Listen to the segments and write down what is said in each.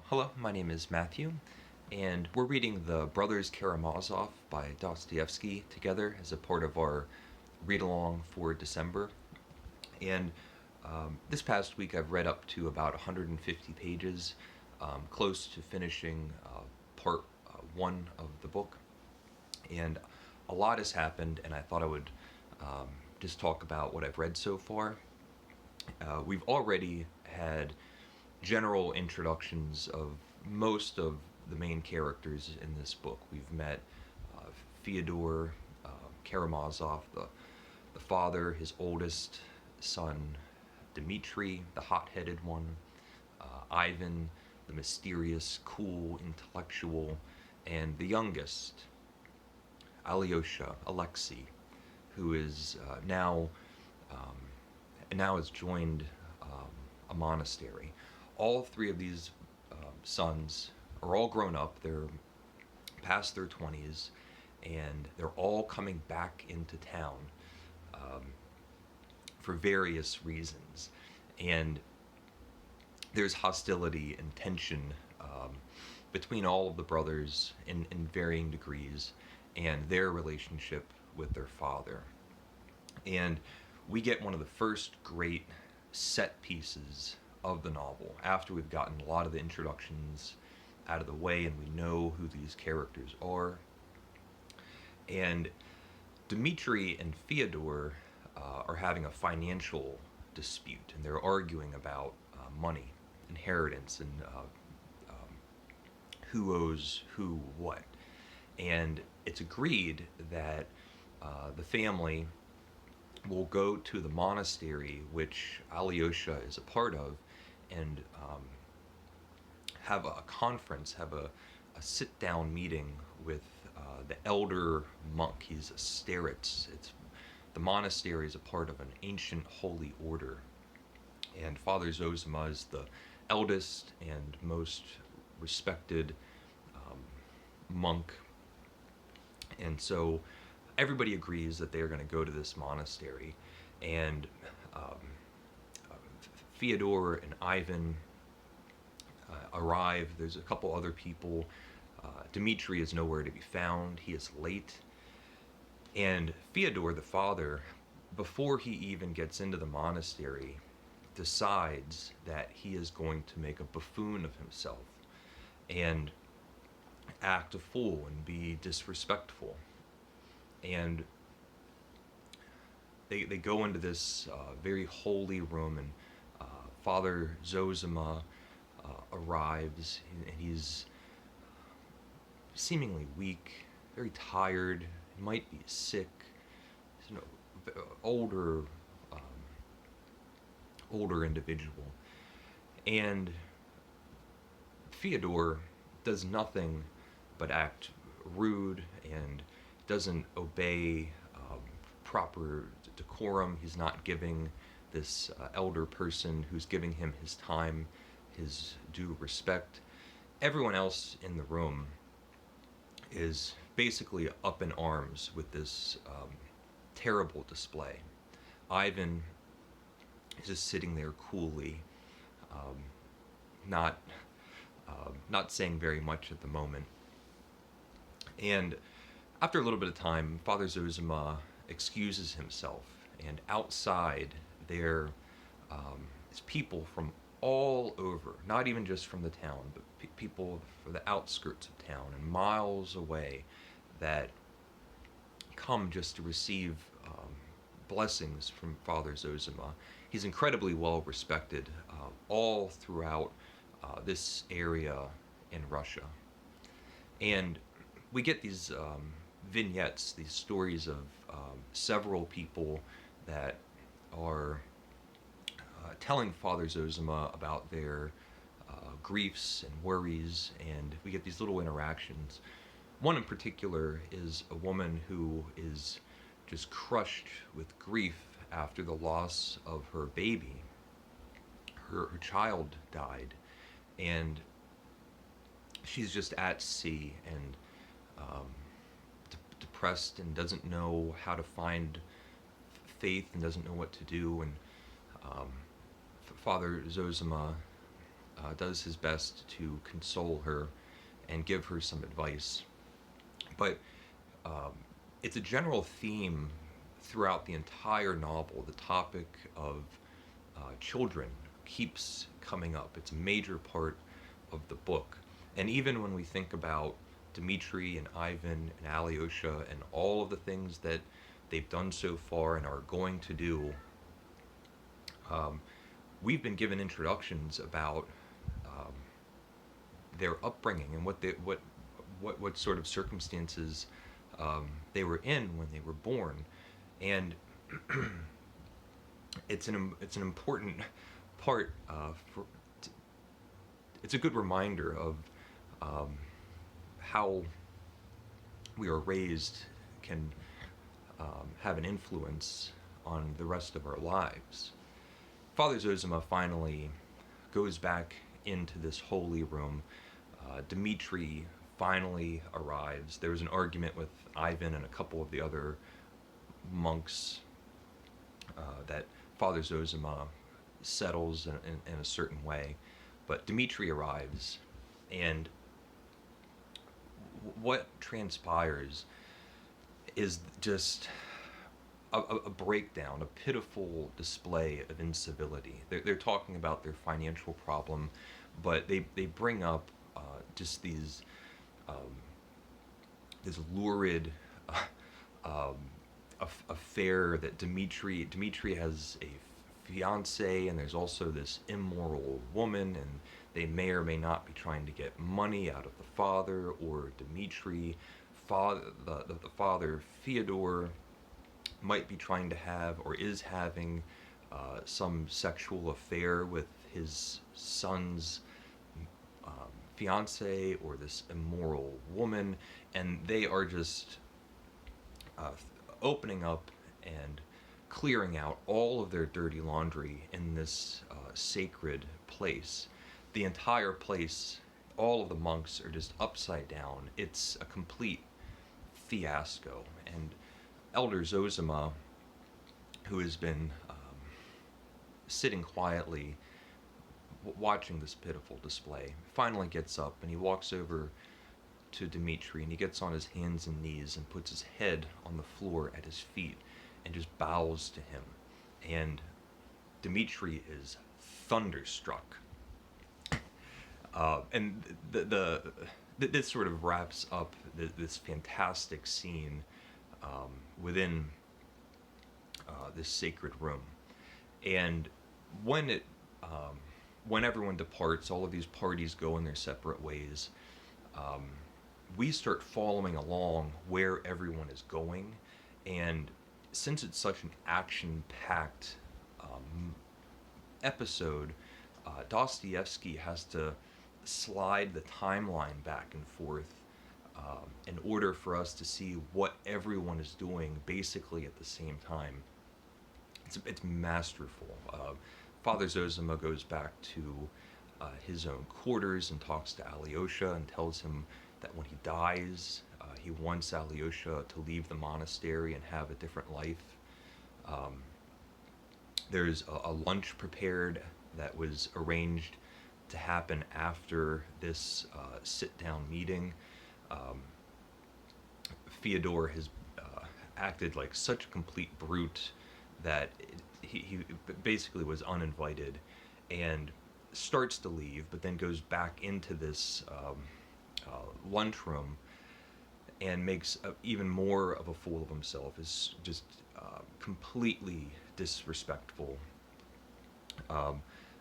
Hello, my name is Matthew, and we're reading the Brothers Karamazov by Dostoevsky together as a part of our read along for December. And this past week I've read up to about 150 pages, close to finishing part one of the book. And a lot has happened, and I thought I would just talk about what I've read so far. We've already had general introductions of most of the main characters in this book. We've met Fyodor Karamazov, the father, his oldest son, Dmitri, the hot-headed one, Ivan, the mysterious, cool, intellectual, and the youngest, Alyosha, Alexei, who is now has joined a monastery. All three of these sons are all grown up. They're past their 20s, and they're all coming back into town um, for various reasons. And there's hostility and tension between all of the brothers in varying degrees and their relationship with their father. And we get one of the first great set pieces of the novel after we've gotten a lot of the introductions out of the way and we know who these characters are. And Dmitri and Fyodor are having a financial dispute, and they're arguing about money, inheritance, and who owes who what. And it's agreed that the family will go to the monastery, which Alyosha is a part of, and have a conference, have a sit-down meeting with the elder monk. He's a starets. The monastery is a part of an ancient holy order, and Father Zosima is the eldest and most respected monk. And so everybody agrees that they are going to go to this monastery, and Fyodor and Ivan arrive. There's a couple other people. Dmitri is nowhere to be found. He is late. And Fyodor, the father, before he even gets into the monastery, decides that he is going to make a buffoon of himself and act a fool and be disrespectful. And they go into this very holy room, and Father Zosima arrives, and he's seemingly weak, very tired. He might be sick. He's an older individual, and Fyodor does nothing but act rude and doesn't obey proper decorum. He's not giving this elder person who's giving him his time his due respect. Everyone else in the room is basically up in arms with this terrible display. Ivan is just sitting there coolly, not saying very much at the moment. And after a little bit of time, Father Zosima excuses himself, and outside there is people from all over, not even just from the town, but people from the outskirts of town and miles away that come just to receive blessings from Father Zosima. He's incredibly well respected all throughout this area in Russia. And we get these vignettes, these stories of several people that are telling Father Zosima about their griefs and worries, and we get these little interactions. One in particular is a woman who is just crushed with grief after the loss of her baby. Her child died, and she's just at sea and depressed and doesn't know how to find faith and doesn't know what to do. And Father Zosima does his best to console her and give her some advice. But um, it's a general theme throughout the entire novel. The topic of children keeps coming up. It's a major part of the book. And even when we think about Dmitri and Ivan and Alyosha and all of the things that they've done so far and are going to do, um, we've been given introductions about um, their upbringing and what sort of circumstances they were in when they were born, and it's an important part it's a good reminder of um, how we are raised can have an influence on the rest of our lives. Father Zosima finally goes back into this holy room. Dmitri finally arrives. There was an argument with Ivan and a couple of the other monks that Father Zosima settles in a certain way. But Dmitri arrives, and what transpires is just a breakdown, a pitiful display of incivility. They're talking about their financial problem, but they bring up just um, this lurid um, affair that Dmitri has a fiance, and there's also this immoral woman, and they may or may not be trying to get money out of the father or Dmitri. The father, Fyodor, might be trying to have or is having some sexual affair with his son's fiance or this immoral woman, and they are just uh, opening up and clearing out all of their dirty laundry in this sacred place. The entire place, all of the monks are just upside down. It's a complete fiasco. And Elder Zosima, who has been sitting quietly watching this pitiful display, finally gets up and he walks over to Dmitri, and he gets on his hands and knees and puts his head on the floor at his feet and just bows to him. And Dmitri is thunderstruck. And this sort of wraps up this fantastic scene within this sacred room. And when it when everyone departs, all of these parties go in their separate ways. We start following along where everyone is going, and since it's such an action-packed episode, Dostoevsky has to slide the timeline back and forth in order for us to see what everyone is doing basically at the same time. It's masterful. Father Zosima goes back to his own quarters and talks to Alyosha and tells him that when he dies, he wants Alyosha to leave the monastery and have a different life. There's a lunch prepared that was arranged to happen after this sit-down meeting. Fyodor has acted like such a complete brute that he basically was uninvited and starts to leave, but then goes back into this lunchroom and makes even more of a fool of himself, is just completely disrespectful.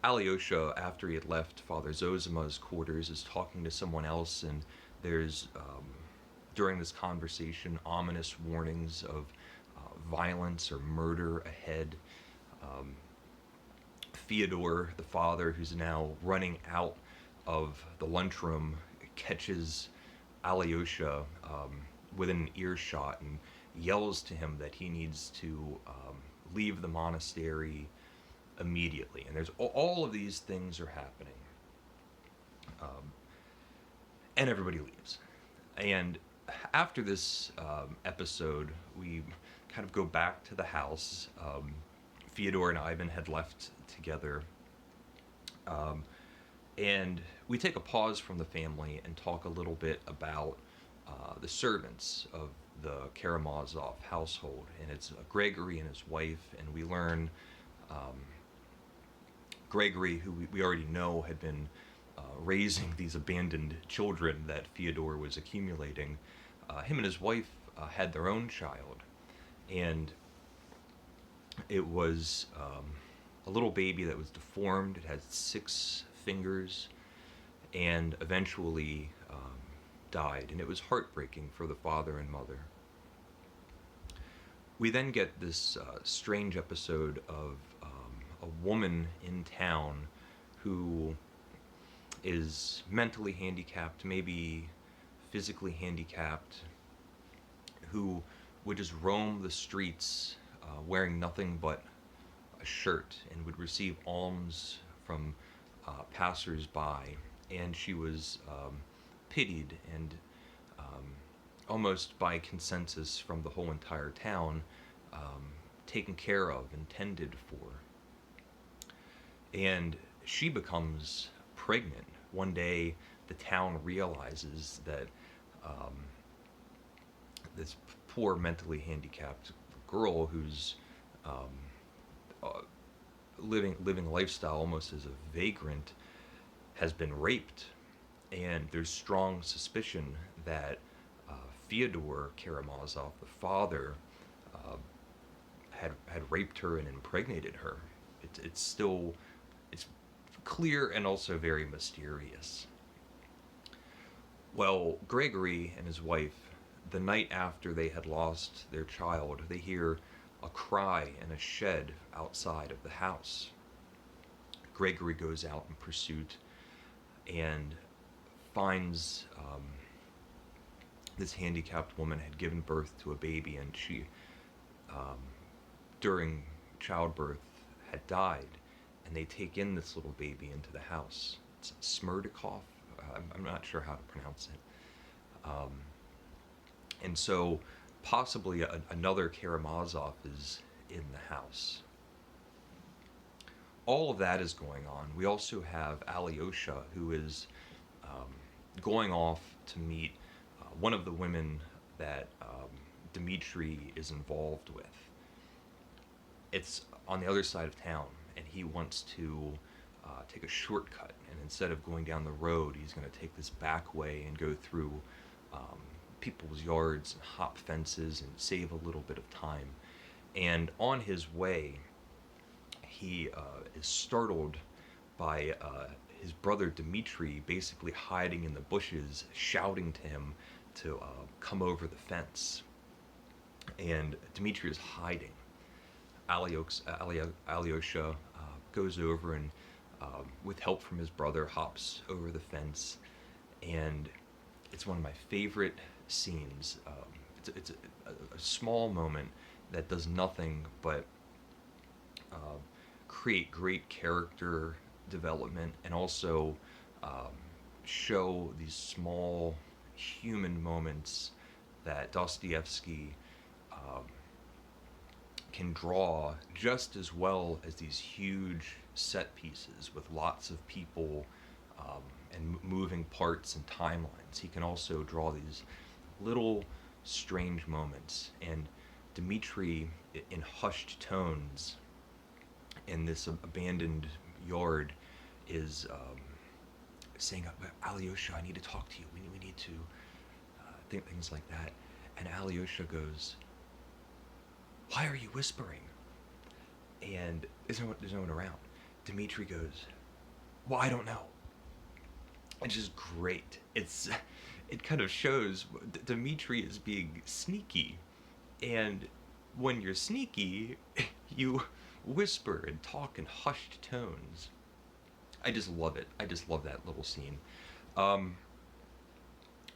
Alyosha, after he had left Father Zosima's quarters, is talking to someone else, and there's, during this conversation, ominous warnings of violence or murder ahead. Fyodor, the father, who's now running out of the lunchroom, catches Alyosha within an earshot and yells to him that he needs to leave the monastery immediately. And there's all of these things are happening, and everybody leaves. And after this episode, we kind of go back to the house. Fyodor and Ivan had left together. And we take a pause from the family and talk a little bit about the servants of the Karamazov household. And it's Gregory and his wife, and we learn um, Gregory, who we already know had been raising these abandoned children that Fyodor was accumulating. Him and his wife had their own child, and it was a little baby that was deformed. It had 6 fingers, and eventually died. And it was heartbreaking for the father and mother. We then get this strange episode of a woman in town who is mentally handicapped, maybe physically handicapped, who would just roam the streets wearing nothing but a shirt and would receive alms from passers-by. And she was pitied and almost by consensus from the whole entire town taken care of and tended for. And she becomes pregnant. One day, the town realizes that this poor mentally handicapped girl who's living a lifestyle almost as a vagrant has been raped, and there's strong suspicion that Fyodor Karamazov, the father, had raped her and impregnated her. It's still it's clear and also very mysterious. Well, Gregory and his wife, the night after they had lost their child, they hear a cry in a shed outside of the house. Gregory goes out in pursuit and finds this handicapped woman had given birth to a baby, and she, during childbirth, had died. And they take in this little baby into the house. It's Smerdikov. I'm not sure how to pronounce it. And so possibly another Karamazov is in the house. All of that is going on. We also have Alyosha, who is going off to meet one of the women that Dmitri is involved with. It's on the other side of town, and he wants to take a shortcut. And instead of going down the road, he's going to take this back way and go through people's yards and hop fences and save a little bit of time. And on his way, he is startled by his brother Dmitri basically hiding in the bushes, shouting to him to come over the fence. And Dmitri is hiding. Alyosha goes over and, with help from his brother, hops over the fence. And it's one of my favorite scenes. It's a small moment that does nothing but create great character development and also show these small human moments that Dostoevsky can draw just as well as these huge set pieces with lots of people and moving parts and timelines. He can also draw these little strange moments. And Dmitri, in hushed tones, in this abandoned yard, is saying, "Alyosha, I need to talk to you. We need to think things like that." And Alyosha goes, "Why are you whispering?" And there's no one around. Dmitri goes, "Well, I don't know." It's just great. It kind of shows Dmitri is being sneaky, and when you're sneaky, you whisper and talk in hushed tones. I just love it. I just love that little scene.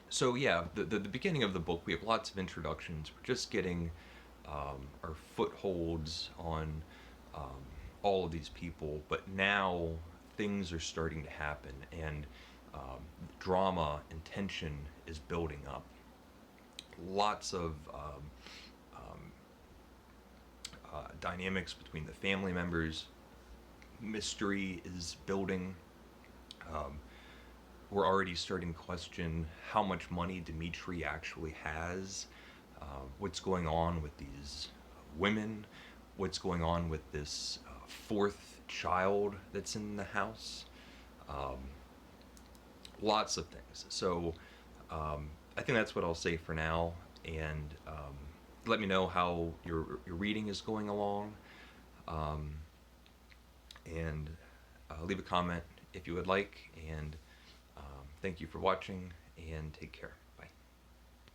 So yeah, the beginning of the book, we have lots of introductions. We're just getting our footholds on all of these people, but now things are starting to happen, and drama and tension is building up. Lots of dynamics between the family members. Mystery is building. Um, we're already starting to question how much money Dmitri actually has, what's going on with these women, what's going on with this fourth child that's in the house. Um, Lots of things. So I think that's what I'll say for now. And let me know how your reading is going along. Um, and leave a comment if you would like. And thank you for watching, and take care.